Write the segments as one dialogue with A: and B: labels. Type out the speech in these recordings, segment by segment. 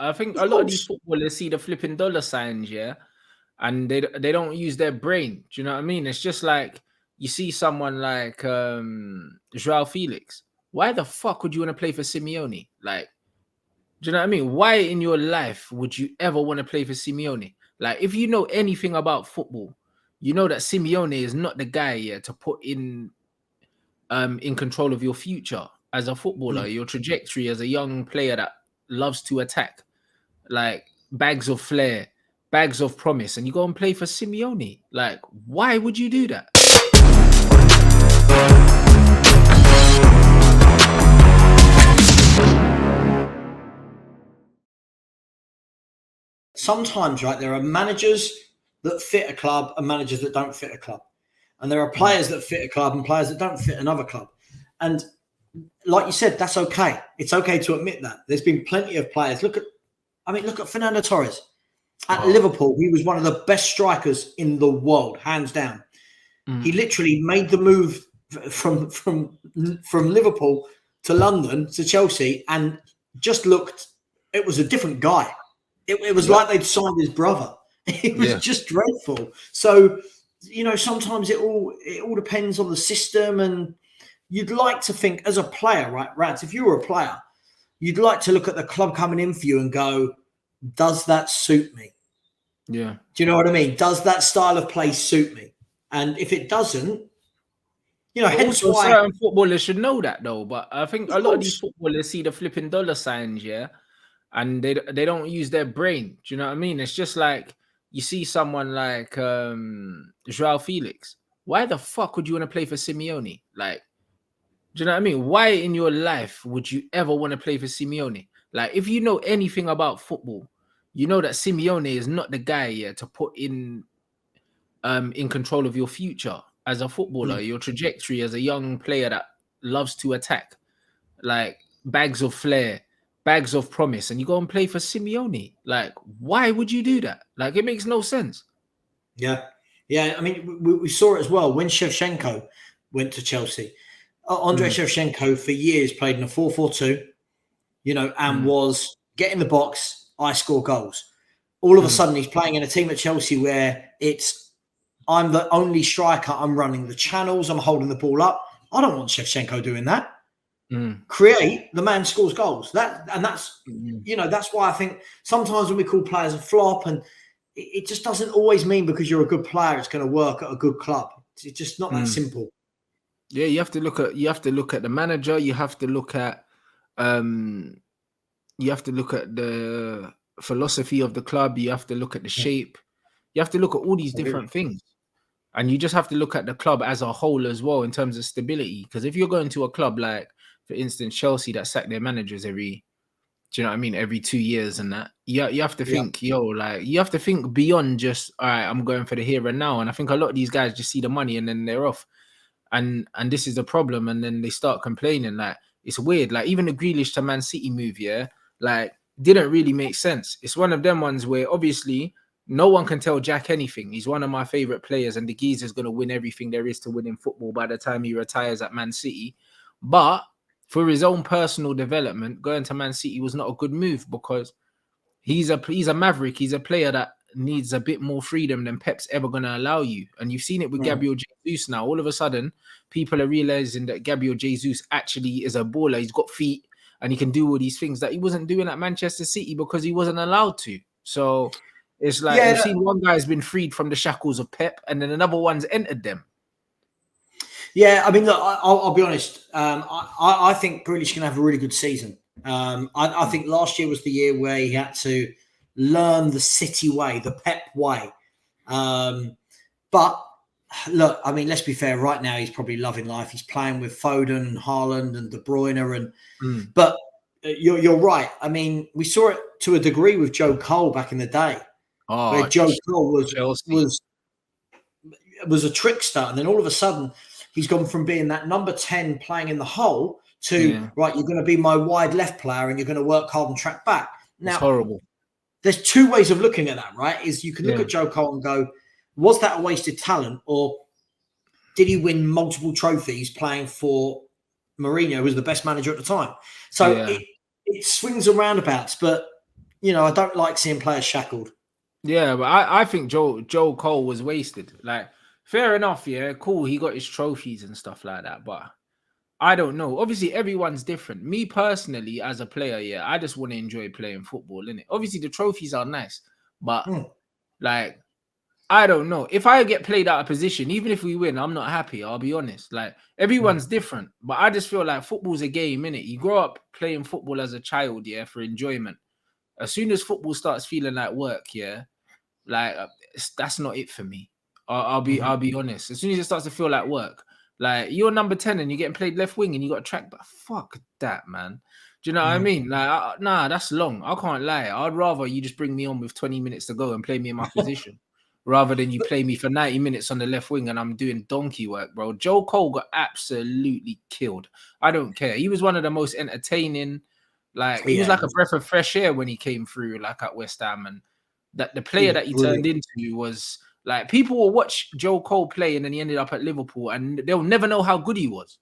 A: I think
B: Of
A: a lot of these
B: course.
A: footballers see the flipping dollar signs, yeah, and they don't use their brain. Do you know what I mean? It's just like you see someone like Joao Felix. Why the fuck would you want to play for Simeone? Like, do you know what I mean? Why in your life would you ever want to play for Simeone? Like, if you know anything about football, you know that Simeone is not the guy, yeah, to put in control of your future as a footballer,
B: Mm.
A: your trajectory as a young player that loves to attack, like bags of flair, bags of promise, and you go and play for Simeone. Like, why would you do that?
B: Sometimes, right, there are managers that fit a club and managers that don't fit a club. And there are
A: Mm,
B: players that fit a club and players that don't fit another club. And like you said, that's okay. It's okay to admit that. There's been plenty of players. Look at Fernando Torres. At
A: oh,
B: Liverpool, he was one of the best strikers in the world, hands down. He
A: mm,
B: literally made the move from Liverpool to London to Chelsea and just looked. It was a different guy. It was
A: yep,
B: like they'd signed his brother. It was
A: yeah,
B: just dreadful. So sometimes it all depends on the system, and you'd like to think as a player, right, Rants, if you were a player, you'd like to look at the club coming in for you and go, does that suit me?
A: yeah.
B: Do you know what I mean? Does that style of play suit me? And if it doesn't,
A: But
B: hence
A: also,
B: why,
A: certain footballers should know that though. But I think
B: of
A: a lot of these
B: course,
A: footballers see the flipping dollar signs, yeah, and they don't use their brain. Do you know what I mean? It's just like you see someone like Joao Felix. Why the fuck would you want to play for Simeone? Like, do you know what I mean? Why in your life would you ever want to play for Simeone? Like, if you know anything about football, you know that Simeone is not the guy, yeah, to put in control of your future as a footballer,
B: mm,
A: your trajectory as a young player that loves to attack, like bags of flair, bags of promise, and you go and play for Simeone. Like, why would you do that? Like, it makes no sense.
B: yeah. Yeah, I mean, we saw it as well when Shevchenko went to Chelsea. Andrei
A: Mm,
B: Shevchenko for years played in a 4-4-2, and
A: mm,
B: was get in the box, I score goals. All of a
A: mm,
B: sudden, he's playing in a team at Chelsea where I'm the only striker, I'm running the channels, I'm holding the ball up. I don't want Shevchenko doing that.
A: mm,
B: Create, the man scores goals. That's
A: mm,
B: that's why I think sometimes when we call players a flop, and it just doesn't always mean because you're a good player, it's going to work at a good club. It's just not that
A: mm.
B: simple.
A: Yeah, you have to look at the manager. Um you have to look at the philosophy of the club. You have to look at the
B: Yeah,
A: shape. You have to look at all these
B: absolutely.
A: different things. And you just have to look at the club as a whole as well in terms of stability. Because if you're going to a club like, for instance, Chelsea that sack their managers do you know what I mean, every 2 years and that, you have to
B: Yeah.
A: think, like you have to think beyond just all right, I'm going for the here and now. And I think a lot of these guys just see the money and then they're off. And this is the problem. And then they start complaining. Like it's weird. Like even the Grealish to Man City move, yeah, like didn't really make sense. It's one of them ones where obviously no one can tell Jack anything. He's one of my favorite players, and the geezer's gonna win everything there is to win in football by the time he retires at Man City. But for his own personal development, going to Man City was not a good move because he's a maverick. He's a player that needs a bit more freedom than Pep's ever going to allow you. And you've seen it with
B: Mm.
A: Gabriel Jesus now. All of a sudden, people are realizing that Gabriel Jesus actually is a baller. He's got feet and he can do all these things that he wasn't doing at Manchester City because he wasn't allowed to. So it's like you've
B: Yeah,
A: seen one guy's been freed from the shackles of Pep and then another one's entered them.
B: yeah. I mean, look, I'll be honest. I think Grealish can have a really good season. I think last year was the year where he had to learn the City way, the Pep way. But look, I mean, let's be fair. Right now, he's probably loving life. He's playing with Foden and Haaland and De Bruyne,
A: Mm.
B: but you're right. I mean, we saw it to a degree with Joe Cole back in the day, where
A: Oh,
B: Joe Cole
A: Chelsea.
B: was was a trickster, and then all of a sudden he's gone from being that number 10 playing in the hole to
A: Yeah,
B: right, you're going to be my wide left player and you're going to work hard and track back.
A: it's
B: Now,
A: horrible.
B: there's two ways of looking at that, right? Is you can look
A: Yeah.
B: at Joe Cole and go, was that a wasted talent, or did he win multiple trophies playing for Mourinho, who was the best manager at the time? So
A: Yeah.
B: it swings and roundabouts, but I don't like seeing players shackled.
A: Yeah, but I think Joe Cole was wasted. Like, fair enough, yeah, cool. He got his trophies and stuff like that, but I don't know. Obviously, everyone's different. Me personally, as a player, yeah, I just want to enjoy playing football, innit? Obviously, the trophies are nice, but
B: Hmm.
A: like, I don't know. If I get played out of position, even if we win, I'm not happy. I'll be honest. Like, everyone's different, but I just feel like football's a game, innit? You grow up playing football as a child, yeah, for enjoyment. As soon as football starts feeling like work, yeah, like that's not it for me.
B: Mhm.
A: I'll be honest. As soon as it starts to feel like work, like you're number 10 and you're getting played left wing and you got a track, but fuck that, man. Do you know what I
B: Mhm.
A: mean? Like, nah, that's long. I can't lie. I'd rather you just bring me on with 20 minutes to go and play me in my position, rather than you play me for 90 minutes on the left wing and I'm doing donkey work, bro. Joe Cole got absolutely killed. I don't care. He was one of the most entertaining. Like, he was
B: Yeah,
A: like a breath of fresh air when he came through, like at West Ham, and that the
B: he
A: player
B: was
A: that he turned
B: brilliant.
A: into was like, people will watch Joe Cole play and then he ended up at Liverpool and they'll never know how good he was.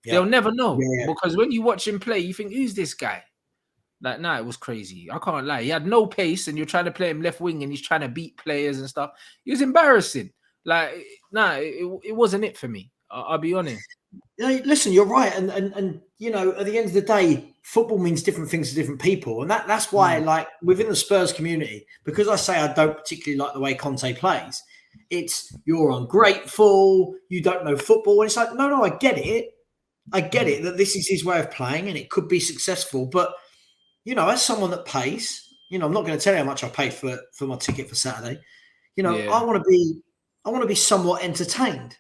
A: They'll
B: Yeah,
A: never know,
B: yeah,
A: because when you watch him play, you think, who's this guy? Like, nah, it was crazy. I can't lie. He had no pace and you're trying to play him left wing and he's trying to beat players and stuff. It was embarrassing. Like, nah, it wasn't it for me. I'll be honest.
B: Listen, you're right, and at the end of the day, football means different things to different people, and that's why,
A: Mm,
B: like within the Spurs community, because I say I don't particularly like the way Conte plays. It's you're ungrateful, you don't know football, and it's like, no, I get
A: mm,
B: it that this is his way of playing, and it could be successful, but as someone that pays, I'm not going to tell you how much I paid for my ticket for Saturday.
A: yeah,
B: I want to be somewhat entertained.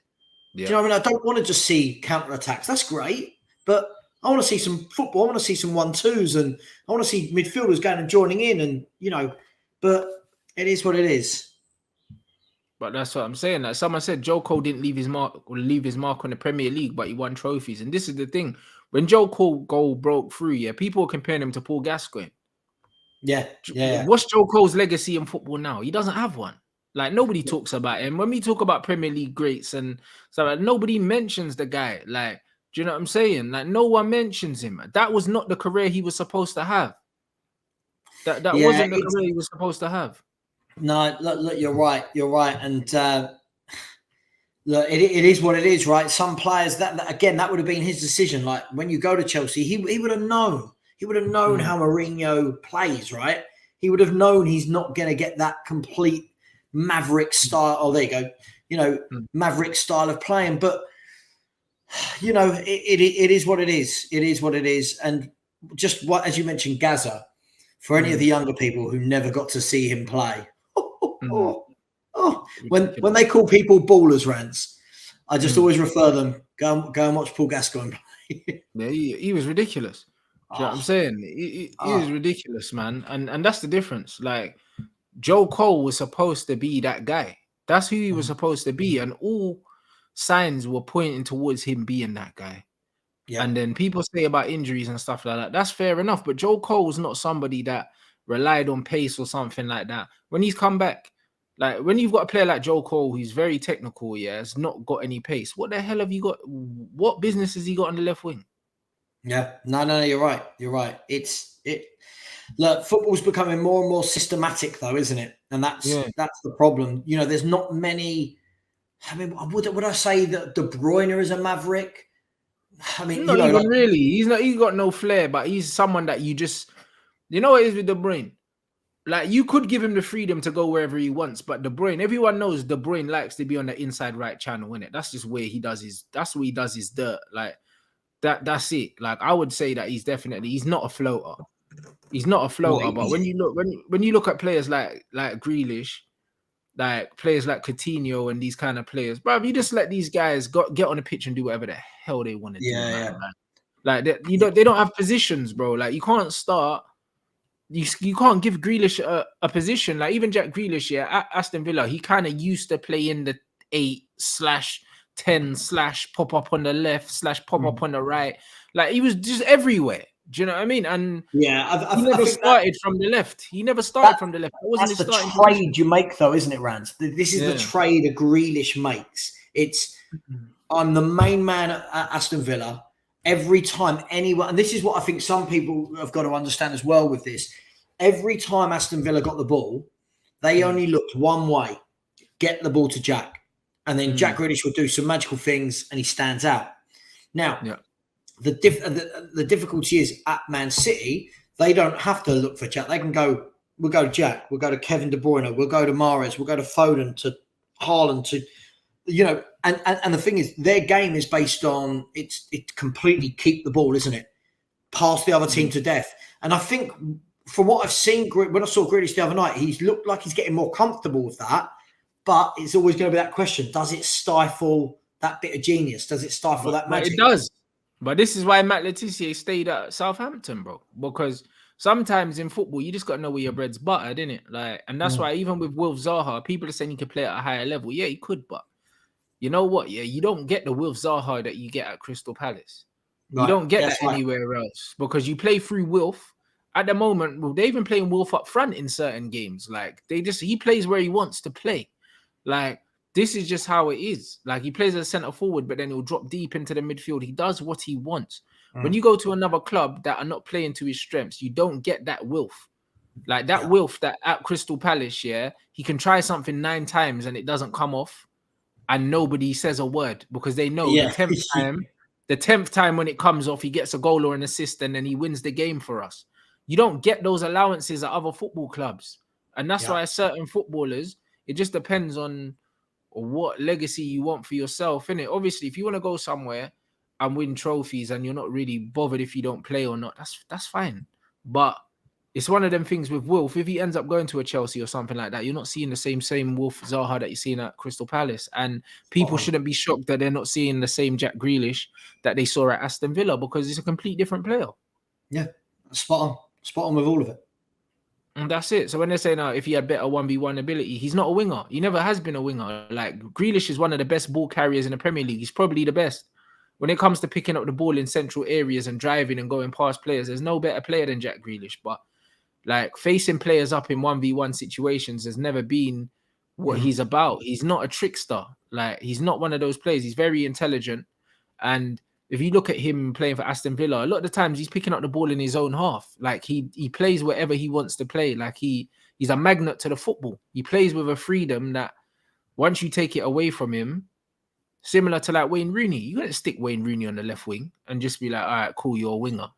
B: Do
A: yeah.
B: you know what I mean? I don't want to just see counter attacks. That's great, but I want to see some football. I want to see some 1-2s, and I want to see midfielders going and joining in, and. But it is what it is.
A: But that's what I'm saying. Like someone said, Joe Cole didn't leave his mark on the Premier League, but he won trophies. And this is the thing: when Joe Cole goal broke through, yeah, people were comparing him to Paul Gascoigne.
B: Yeah, yeah,
A: What's Joe Cole's legacy in football now? He doesn't have one. Like, nobody talks about him. When we talk about Premier League greats and so, like, nobody mentions the guy. Like, do you know what I'm saying? Like, no one mentions him. That was not the career he was supposed to have. That
B: yeah.
A: wasn't the career he was supposed to have.
B: No, look, you're right, and look, it is what it is, right? Some players that again that would have been his decision. Like when you go to Chelsea, he would have known. He would have known
A: Mm,
B: how Mourinho plays, right? He would have known he's not going to get that complete maverick
A: mm,
B: style. Oh, there you go.
A: mm,
B: Maverick style of playing. But it is what it is. It is what it is. And just what as you mentioned, Gaza. For any of the
A: mm,
B: younger people who never got to see him play,
A: mm.
B: when they
A: Ridiculous.
B: call people ballers rants, I just
A: Mm.
B: always refer them go and watch Paul Gascoigne play.
A: Yeah, he was ridiculous. Do you know what I'm
B: oh,
A: saying? He was
B: oh,
A: ridiculous, man. And that's the difference. Like, Joe Cole was supposed to be that guy. That's who he was supposed to be. And all signs were pointing towards him being that guy.
B: yeah,
A: And then people say about injuries and stuff like that. That's fair enough. But Joe Cole was not somebody that relied on pace or something like that. When he's come back, like when you've got a player like Joe Cole, who's very technical, yeah, has not got any pace. What the hell have you got? What business has he got on the left wing?
B: yeah. No, you're right. You're right. It. Look, football's becoming more and more systematic, though, isn't it? And
A: Yeah.
B: that's the problem. There's not many. I mean, would I say that De Bruyne is a maverick? I mean,
A: Not even
B: like
A: really. He's got no flair, but he's someone that you know what it is with De Bruyne? Like, you could give him the freedom to go wherever he wants, but De Bruyne, everyone knows De Bruyne likes to be on the inside right channel, innit? That's just where that's where he does his dirt. Like, that's it. Like, I would say that he's not a floater. He's not a
B: well,
A: floater. But when you look at players like Grealish, like players like Coutinho and these kind of players, bro, you just let these guys get on the pitch and do whatever the hell they want to do,
B: yeah,
A: man.
B: yeah,
A: Like
B: yeah,
A: they don't have positions, bro. Like, you can't start. You can't give Grealish a position. Like, even Jack Grealish, yeah, at Aston Villa, he kind of used to play in the 8/10/ pop up on the left / pop up
B: mm.
A: on the right. Like, he was just everywhere. Do you know what I mean? And
B: Yeah.
A: he
B: I
A: never
B: think that
A: started from the left. He never
B: that
A: started from the left. That wasn't
B: that's
A: his
B: the
A: starting position.
B: trade you make, though, isn't it, Rance? This is the
A: Yeah.
B: trade a Grealish makes. It's I'm the main man at Aston Villa. Every time anyone, and this is what I think some people have got to understand as well with this. every time Aston Villa got the ball, they only looked one way: get the ball to Jack, and then Jack Grealish would do some magical things, and he stands out. Now, the difficulty is at Man City, they don't have to look for Jack. They can go. We'll go to Jack. We'll go to Kevin De Bruyne. We'll go to Mahrez. We'll go to Foden, to Haaland, to and the thing is, their game is based on it's completely keep the ball, isn't it? Pass the other team to death. And I think from what I've seen, when I saw Grealish the other night, he's looked like he's getting more comfortable with that. But it's always going to be that question: does it stifle that bit of genius? Does it stifle that magic?
A: It does. But this is why Matt Letizia stayed at Southampton, bro. Because sometimes in football, you just got to know where your bread's buttered, innit? Like, and that's why even with Wilf Zaha, people are saying he could play at a higher level. Yeah, he could, but you know what? Yeah, you don't get the Wilf Zaha that you get at Crystal Palace. You don't get that anywhere else because you play through Wilf. At the moment, well, they're even playing Wilf up front in certain games. Like he plays where he wants to play. Like, this is just how it is. Like, he plays as a centre forward, but then he'll drop deep into the midfield. He does what he wants. When you go to another club that are not playing to his strengths, you don't get that Wilf. Like that Wilf that at Crystal Palace, yeah, he can try something 9 times and it doesn't come off, and nobody says a word because they know the 10th time when it comes off, he gets a goal or an assist and then he wins the game for us. You don't get those allowances at other football clubs. And that's why certain footballers, it just depends on what legacy you want for yourself, innit? Obviously, if you want to go somewhere and win trophies and you're not really bothered if you don't play or not, that's fine. But it's one of them things with Wilf. If he ends up going to a Chelsea or something like that, you're not seeing the same Wilf Zaha that you're seeing at Crystal Palace. And people shouldn't be shocked that they're not seeing the same Jack Grealish that they saw at Aston Villa because it's a complete different player.
B: Yeah, spot on with all of it.
A: And that's it. So when they're saying, if he had better 1v1 ability, he's not a winger. He never has been a winger. Like, Grealish is one of the best ball carriers in the Premier League. He's probably the best. When it comes to picking up the ball in central areas and driving and going past players, there's no better player than Jack Grealish. But, like, facing players up in 1v1 situations has never been what he's about. He's not a trickster. Like, he's not one of those players. He's very intelligent. And if you look at him playing for Aston Villa, a lot of the times he's picking up the ball in his own half. Like, he plays wherever he wants to play. Like, he's a magnet to the football. He plays with a freedom that once you take it away from him, similar to like Wayne Rooney, you got to stick Wayne Rooney on the left wing and just be like, all right, cool, you're a winger.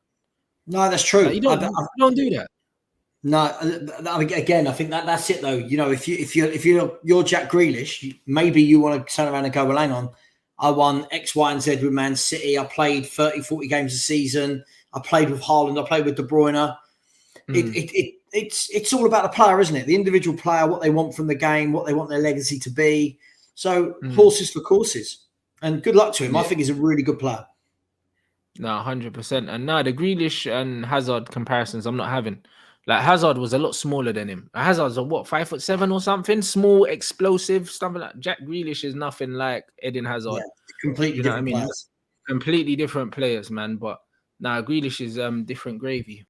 B: No, that's true.
A: Like, you don't do that.
B: No, again, I think that's it though. You know, if you're Jack Grealish, maybe you want to turn around and go, well, hang on, I won X, Y, and Z with Man City. I played 30, 40 games a season. I played with Haaland. I played with De Bruyne. It's all about the player, isn't it? The individual player, what they want from the game, what they want their legacy to be. So horses for courses. And good luck to him. I think he's a really good player.
A: No, 100%. And the Grealish and Hazard comparisons I'm not having. Like, Hazard was a lot smaller than him. Hazard's 5'7" or something, small, explosive, something like Jack Grealish is nothing like Eden Hazard.
B: Yeah, completely different players.
A: Completely different players, man. But Grealish is different gravy.